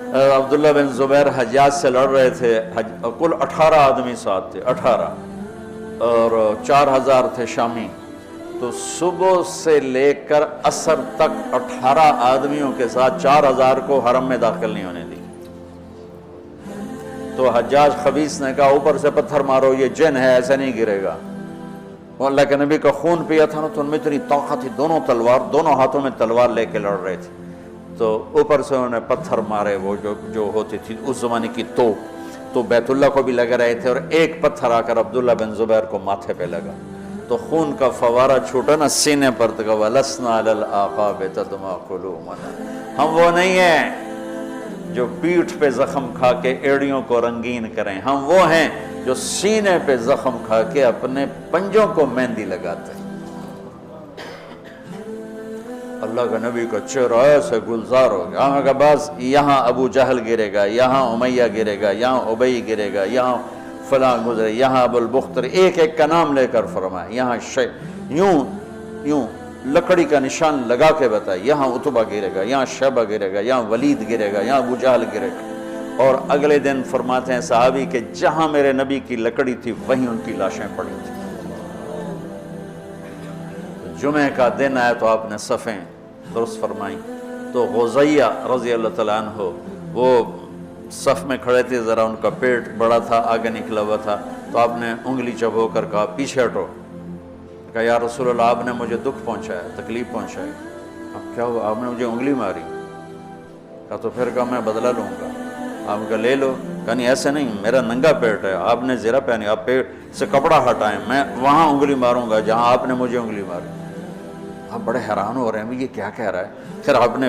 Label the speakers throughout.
Speaker 1: عبداللہ بن زبیر حجاج سے لڑ رہے تھے، کل 18 آدمی ساتھ تھے، 18 اور 4000 تھے شامی، تو صبح سے لے کر عصر تک 18 آدمیوں کے ساتھ 4000 کو حرم میں داخل نہیں ہونے دی۔ تو حجاج خبیث نے کہا اوپر سے پتھر مارو، یہ جن ہے، ایسے نہیں گرے گا۔ وہ اللہ کے نبی کا خون پیا تھا نا، تو ان میں اتنی طاقت تھی، دونوں ہاتھوں میں تلوار لے کے لڑ رہے تھے، تو اوپر سے انہوں نے پتھر مارے، وہ جو ہوتی تھی اس زمانے کی تو بیت اللہ کو بھی لگ رہے تھے، اور ایک پتھر آ کر عبداللہ بن زبیر کو ماتھے پہ لگا، تو خون کا فوارہ چھوٹا نا سینے پر، تو وَلَسْنَا عَلَى الْآقَابِ تَدْمَا قُلُوبُنَا، ہم وہ نہیں ہیں جو پیٹھ پہ زخم کھا کے ایڑیوں کو رنگین کریں، ہم وہ ہیں جو سینے پہ زخم کھا کے اپنے پنجوں کو مہندی لگاتے ہیں۔ اللہ کا نبی کا چہرہ ایسے گلزار ہو گیا، ہاں کہ بس یہاں ابو جہل گرے گا، یہاں امیہ گرے گا، یہاں ابی گرے گا، یہاں فلاں گزرے، یہاں ابو البختر، ایک ایک کا نام لے کر فرمایا، یہاں یوں لکڑی کا نشان لگا کے بتایا، یہاں عتبہ گرے گا، یہاں شیبہ گرے گا، یہاں ولید گرے گا، یہاں ابو جہل گرے گا۔ اور اگلے دن فرماتے ہیں صحابی کہ جہاں میرے نبی کی لکڑی تھی وہیں ان کی لاشیں پڑی تھیں۔ جمعہ کا دن آیا تو آپ نے صفیں درست فرمائیں، تو غزیہ رضی اللہ تعالیٰ عنہ وہ صف میں کھڑے تھے، ذرا ان کا پیٹ بڑا تھا، آگے نکلا ہوا تھا، تو آپ نے انگلی چبو کر کہا پیچھے ہٹو، کہا یا رسول اللہ آپ نے مجھے دکھ پہنچایا، تکلیف پہنچائی، اب کیا ہوا، آپ نے مجھے انگلی ماری، کہا تو پھر کہا میں بدلہ لوں گا، آپ کہا لے لو، کہا نہیں ایسے نہیں، میرا ننگا پیٹ ہے، آپ نے زرہ پہنی، آپ پیٹ سے کپڑا ہٹائیں، میں وہاں انگلی ماروں گا جہاں آپ نے مجھے انگلی ماری۔ آپ بڑے حیران ہو رہے ہیں یہ کیا کہہ رہا ہے، پھر آپ نے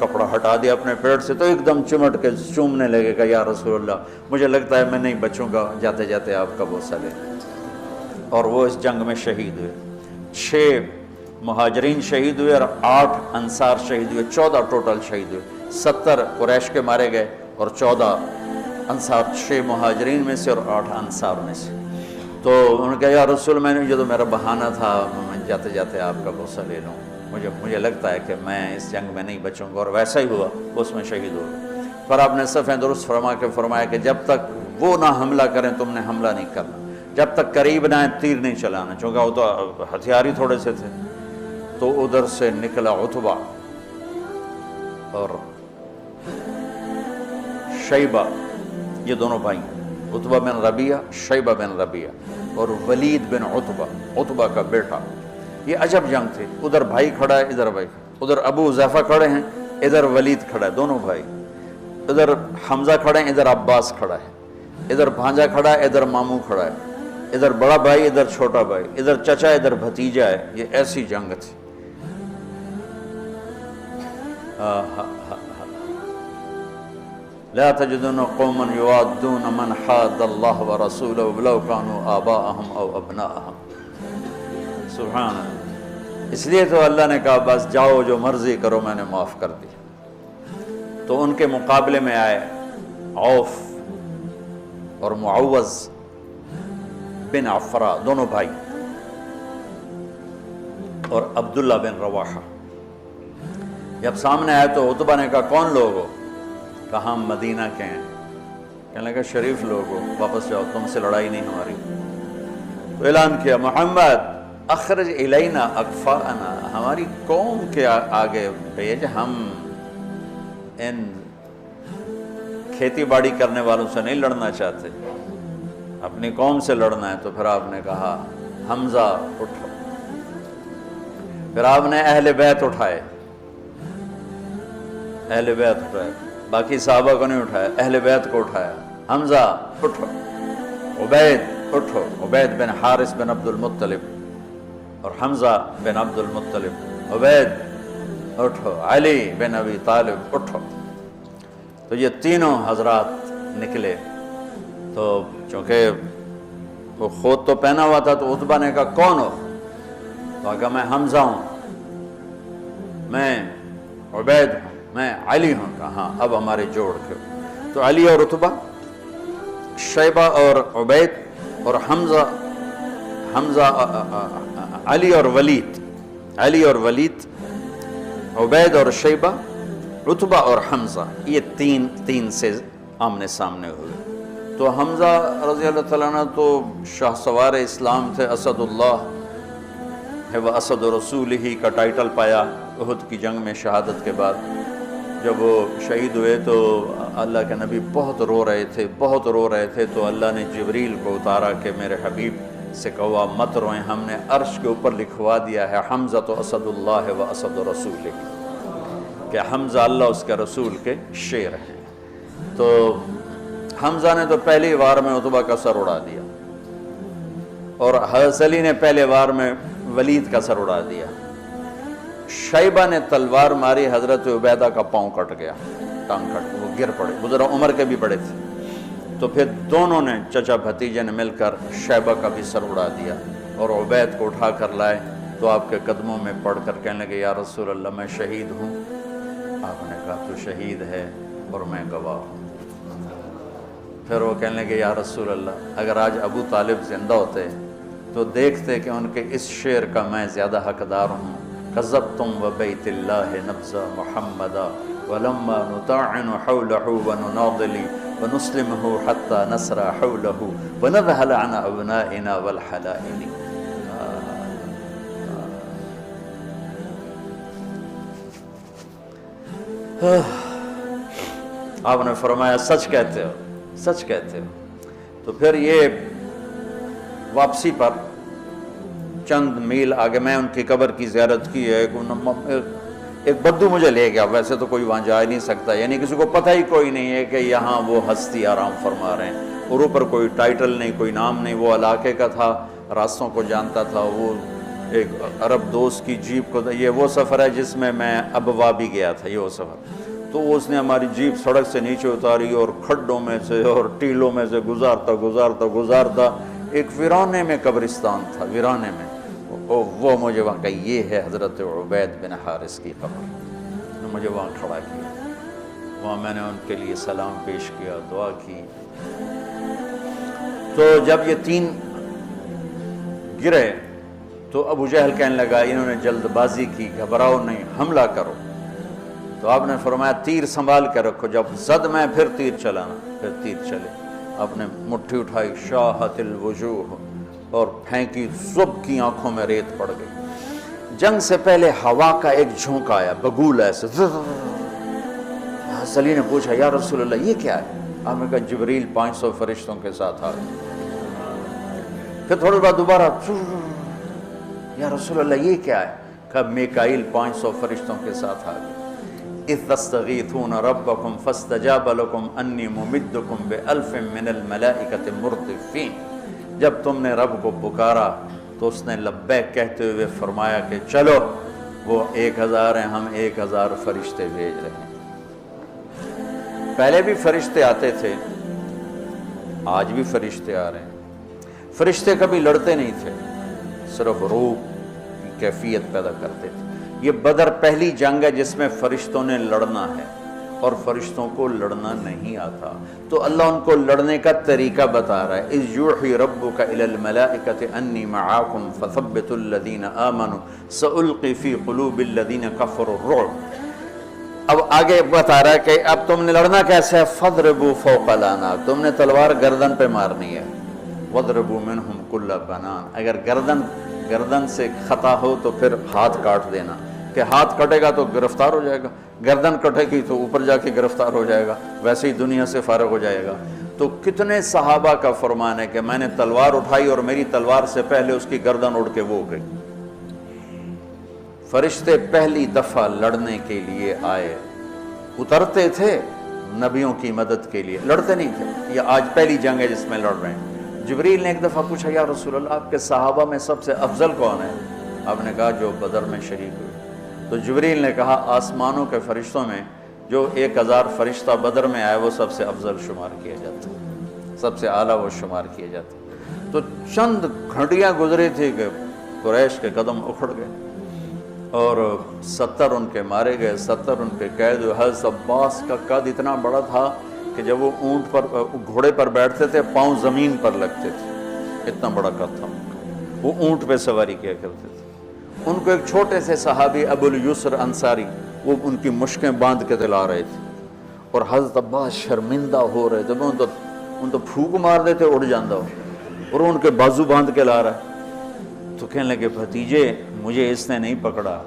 Speaker 1: کپڑا ہٹا دیا اپنے پیٹ سے، تو ایک دم چمٹ کے چومنے لگے گا، یا رسول اللہ مجھے لگتا ہے میں نہیں بچوں گا، جاتے جاتے آپ کا بوسہ لے۔ اور وہ اس جنگ میں شہید ہوئے، 6 مہاجرین شہید ہوئے اور 8 انصار شہید ہوئے، 14 ٹوٹل شہید ہوئے، 70 قریش کے مارے گئے اور 14 انصار، 6 مہاجرین میں سے اور 8 انصار میں سے۔ تو انہوں نے کہا یا رسول میں نے یہ تو میرا بہانہ تھا، میں جاتے جاتے آپ کا بوسہ لے لوں، مجھے لگتا ہے کہ میں اس جنگ میں نہیں بچوں گا، اور ویسا ہی ہوا، اس میں شہید ہو گئے۔ پر آپ نے صفیں درست فرمایا کہ جب تک وہ نہ حملہ کریں تم نے حملہ نہیں کرنا، جب تک قریب نہ آئیں تیر نہیں چلانا، چونکہ وہ تو ہتھیار ہی تھوڑے سے تھے۔ تو ادھر سے نکلا عتبہ اور شیبہ، یہ دونوں بھائی، عتبہ بن ربیعہ، شیبہ بن ربیعہ، اور ولید بن عتبہ کا بیٹا۔ یہ عجب جنگ تھی، ادھر بھائی کھڑا ہے، ادھر بھائی، ادھر ابو حذیفہ کھڑے ہیں، ادھر ولید کھڑا ہے، دونوں بھائی، ادھر حمزہ کھڑے ہیں، ادھر عباس کھڑا ہے، ادھر بھانجا کھڑا ہے، ادھر ماموں کھڑا ہے، ادھر بڑا بھائی، ادھر چھوٹا بھائی، ادھر چچا، ادھر بھتیجا ہے۔ یہ ایسی جنگ تھی۔ لا تجدون قوما يوادون من حاد الله ورسوله ولو كانوا آباءهم او ابناءهم۔ سبحان اللہ۔ اس لیے تو اللہ نے کہا بس جاؤ جو مرضی کرو، میں نے معاف کر دیا۔ تو ان کے مقابلے میں آئے عوف اور معوذ بن عفرا، دونوں بھائی، اور عبداللہ بن رواحہ۔ جب سامنے آئے تو عتبہ نے کہا کون لوگ ہو؟ کہا ہم مدینہ کے ہیں۔ کہنے لگا شریف لوگ ہو، واپس جاؤ، تم سے لڑائی نہیں ہماری۔ تو اعلان کیا محمد اخرج الینا اکفاءنا، ہماری قوم کے آگے بھیج، ہم ان کھیتی باڑی کرنے والوں سے نہیں لڑنا چاہتے، اپنی قوم سے لڑنا ہے۔ تو پھر آپ نے کہا حمزہ اٹھو، پھر آپ نے اہل بیت اٹھائے، اہل بیت اٹھائے، باقی صحابہ کو نہیں اٹھایا، اہل بیت کو اٹھایا۔ حمزہ اٹھو، عبید اٹھو، عبید بن حارث بن عبد المطلب، اور حمزہ بن عبد المطلب، عبید اٹھو، علی بن ابی طالب اٹھو۔ تو یہ تینوں حضرات نکلے۔ تو چونکہ وہ خود تو پہنا ہوا تھا، تو عتبہ نے کہا کون ہو؟ تو کہا میں حمزہ ہوں، میں عبید ہوں، میں علی ہوں۔ کہا ہاں اب ہمارے جوڑ کے۔ تو علی اور عتبہ، شیبہ اور عبید، اور حمزہ علی اور ولید، عبید اور شیبہ عتبہ اور حمزہ یہ تین سے آمنے سامنے ہوئے۔ تو حمزہ رضی اللہ تعالیٰ عنہ تو شاہ سوار اسلام تھے، اسد اللہ ہے وہ اسد رسول ہی کا ٹائٹل پایا احد کی جنگ میں شہادت کے بعد۔ جب وہ شہید ہوئے تو اللہ کے نبی بہت رو رہے تھے تو اللہ نے جبریل کو اتارا کہ میرے حبیب سے کہا مت روئیں، ہم نے عرش کے اوپر لکھوا دیا ہے حمزہ تو اسد اللہ و اسد رسول، کہ حمزہ اللہ اس کے رسول کے شیر ہیں۔ تو حمزہ نے تو پہلی وار میں عتبہ کا سر اڑا دیا، اور حضرت علی نے پہلے وار میں ولید کا سر اڑا دیا۔ شیبہ نے تلوار ماری، حضرت عبیدہ کا پاؤں کٹ گیا، ٹانگ کٹ گیا، وہ گر پڑے، وہ ذرا عمر کے بھی بڑے تھے۔ تو پھر دونوں نے چچا بھتیجے نے مل کر شیبہ کا بھی سر اڑا دیا، اور عبید کو اٹھا کر لائے تو آپ کے قدموں میں پڑھ کر کہنے لگے یا رسول اللہ میں شہید ہوں۔ آپ نے کہا تو شہید ہے اور میں گواہ ہوں۔ پھر وہ کہنے لگے یا رسول اللہ اگر آج ابو طالب زندہ ہوتے تو دیکھتے کہ ان کے اس شعر کا میں زیادہ حقدار ہوں، کذبتم وبیت اللہ نبذ محمدا ولما نطاعن حولہ ونناضل ونسلمہ حتی نسرى حولہ ونذهل عن ابنائنا والحلائل۔ آپ نے فرمایا سچ کہتے ہو، سچ کہتے ہو۔ تو پھر یہ واپسی پر چند میل آگے میں ان کی قبر کی زیارت کی ہے، ایک بدو مجھے لے گیا، ویسے تو کوئی وہاں جا ہی نہیں سکتا، یعنی کسی کو پتہ ہی کوئی نہیں ہے کہ یہاں وہ ہستی آرام فرما رہے ہیں، اور اوپر کوئی ٹائٹل نہیں، کوئی نام نہیں، وہ علاقے کا تھا، راستوں کو جانتا تھا۔ وہ ایک عرب دوست کی جیپ کو، یہ وہ سفر ہے جس میں میں ابوا بھی گیا تھا، یہ وہ سفر، تو اس نے ہماری جیپ سڑک سے نیچے اتاری اور کھڈوں میں سے اور ٹیلوں میں سے گزارتا ایک ویرانے میں قبرستان تھا، ویرانے میں، وہ مجھے وہاں کہا یہ ہے حضرت عبید بن حارث کی قبر، مجھے وہاں کھڑا کیا، وہاں میں نے ان کے لیے سلام پیش کیا، دعا کی۔ تو جب یہ تین گرے تو ابو جہل کہنے لگا انہوں نے جلد بازی کی، گھبراؤ نہیں، حملہ کرو۔ تو آپ نے فرمایا تیر سنبھال کے رکھو، جب زد میں پھر تیر چلانا، پھر تیر چلے۔ آپ نے مٹھی اٹھائی، شاہت الوجوہ، اور پھینکی، سب کی آنکھوں میں ریت پڑ گئی۔ جنگ سے پہلے ہوا کا ایک جھونکا آیا، بگول ایسے، علی نے پوچھا یا رسول اللہ یہ کیا ہے؟ آپ نے کہا جبریل 500 فرشتوں کے ساتھ آ گئے۔ پھر تھوڑی بعد دوبارہ، یا رسول اللہ یہ کیا ہے؟ کہا میکائیل 500 فرشتوں کے ساتھ آ گئے۔ اذ تستغیثون ربکم فاستجاب لکم انی ممدکم بألف من الملائکۃ مردفین، جب تم نے رب کو پکارا تو اس نے لبیک کہتے ہوئے فرمایا کہ چلو وہ 1000 ہیں، ہم 1000 فرشتے بھیج رہے ہیں۔ پہلے بھی فرشتے آتے تھے، آج بھی فرشتے آ رہے ہیں۔ فرشتے کبھی لڑتے نہیں تھے، صرف روح کی کیفیت پیدا کرتے تھے۔ یہ بدر پہلی جنگ ہے جس میں فرشتوں نے لڑنا ہے، اور فرشتوں کو لڑنا نہیں آتا، تو اللہ ان کو لڑنے کا طریقہ بتا رہا ہے۔ اذ یوحی ربک الی الملائکۃ انی معاکم فثبتوا الذین آمنوا سألقی فی قلوب الذین کفروا الرعب۔ اب آگے بتا رہا ہے کہ اب تم نے لڑنا کیسے ہے، فضربوا فوق الاعناق، تم نے تلوار گردن پہ مارنی ہے، وضربوا منہم کل بنان، اگر گردن سے خطا ہو تو پھر ہاتھ کاٹ دینا، کہ ہاتھ کٹے گا تو گرفتار ہو جائے گا، گردن کٹے گی تو اوپر جا کے گرفتار ہو جائے گا، ویسے ہی دنیا سے فارغ ہو جائے گا۔ تو کتنے صحابہ کا فرمان ہے کہ میں نے تلوار اٹھائی اور میری تلوار سے پہلے اس کی گردن اڑ کے وہ گئی۔ فرشتے پہلی دفعہ لڑنے کے لیے آئے، اترتے تھے نبیوں کی مدد کے لیے، لڑتے نہیں تھے۔ یہ آج پہلی جنگ ہے جس میں لڑ رہے ہیں۔ جبریل نے ایک دفعہ پوچھا یا رسول اللہ آپ کے صحابہ میں سب سے افضل کون ہے؟ آپ نے کہا جو بدر میں شریک ہوئے۔ تو جبریل نے کہا آسمانوں کے فرشتوں میں جو 1000 فرشتہ بدر میں آئے وہ سب سے افضل شمار کیا جاتا ہے، سب سے اعلیٰ وہ شمار کیا جاتا ہے۔ تو چند گھنٹیاں گزری تھی کہ قریش کے قدم اکھڑ گئے، اور 70 ان کے مارے گئے، 70 ان کے قید ہوئے۔ حضرت عباس کا قد اتنا بڑا تھا کہ جب وہ اونٹ پر، گھوڑے پر بیٹھتے تھے پاؤں زمین پر لگتے تھے، اتنا بڑا قد تھا ان کا۔ وہ اونٹ پہ سواری کیا کرتے تھے۔ ان کو ایک چھوٹے سے صحابی ابو الیسر انصاری وہ ان کی مشکیں باندھ کے دلا رہے تھے، اور حضرت عباس شرمندہ ہو رہے تھے، ان تو پھونک مار دیتے اڑ جاندہ ہو، اور ان کے بازو باندھ کے لا رہا ہے۔ تو کہنے لگے بھتیجے مجھے اس نے نہیں پکڑا،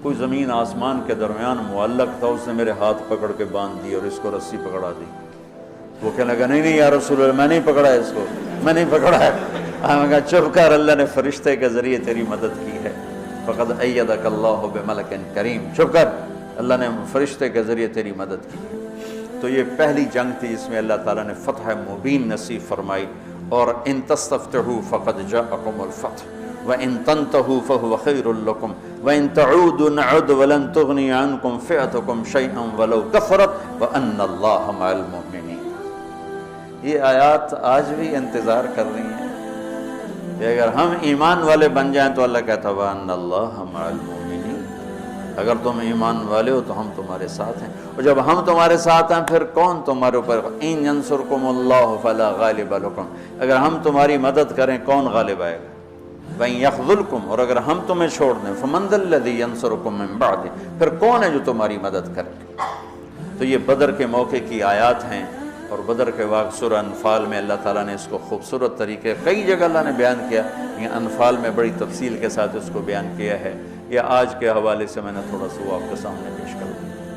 Speaker 1: کوئی زمین آسمان کے درمیان معلق تھا، اس نے میرے ہاتھ پکڑ کے باندھ دی اور اس کو رسی پکڑا دی۔ وہ کہنے لگا نہیں یا رسول اللہ میں نہیں پکڑا ہے اس کو، میں نہیں پکڑا ہے۔ ہم کہا چپ کر، اللہ نے فرشتے کے ذریعے تیری مدد کی ہے، فقد ایدک اللہ بملک کریم، چپ کر، اللہ نے فرشتے کے ذریعے تیری مدد کی ہے۔ تو یہ پہلی جنگ تھی جس میں اللہ تعالیٰ نے فتح مبین نصیب فرمائی، اور ان تستفتحوا فقد جاءکم الفتح وَإِن تَنْتَهُوا فَهُوَ خَيْرٌ لَكُمْ وَإِن تَعُودُوا نَعُدْ وَلَن تُغْنِيَ عَنْكُمْ فِئَتُكُمْ شَيْئًا وَلَوْ كَثُرَتْ وَأَنَّ اللَّهَ مَعَ الْمُؤْمِنِينَ۔ یہ آیات آج بھی انتظار کر رہی ہیں کہ اگر ہم ایمان والے بن جائیں تو اللہ کہتا ہے وَأَنَّ اللَّهَ مَعَ الْمُؤْمِنِينَ، اگر تم ایمان والے ہو تو ہم تمہارے ساتھ ہیں، اور جب ہم تمہارے ساتھ ہیں پھر کون تمہارے اوپر؟ إِن يَنْصُرْكُمُ اللَّهُ فَلَا غَالِبَ لَكُمْ، اگر ہم تمہاری مدد کریں کون غالب آئے گا؟ وَإِن يَخْذُلْكُمْ، اور اگر ہم تمہیں چھوڑ دیں فَمَنْ ذَا الَّذِي يَنْصُرُكُمْ مِنْ بَعْدِهِ، پھر کون ہے جو تمہاری مدد کرے گا؟ تو یہ بدر کے موقع کی آیات ہیں، اور بدر کے واقع سورہ انفال میں اللہ تعالیٰ نے اس کو خوبصورت طریقے کئی جگہ اللہ نے بیان کیا، یہ انفال میں بڑی تفصیل کے ساتھ اس کو بیان کیا ہے۔ یہ آج کے حوالے سے میں نے تھوڑا سا وہ آپ کے سامنے پیش کر دیا۔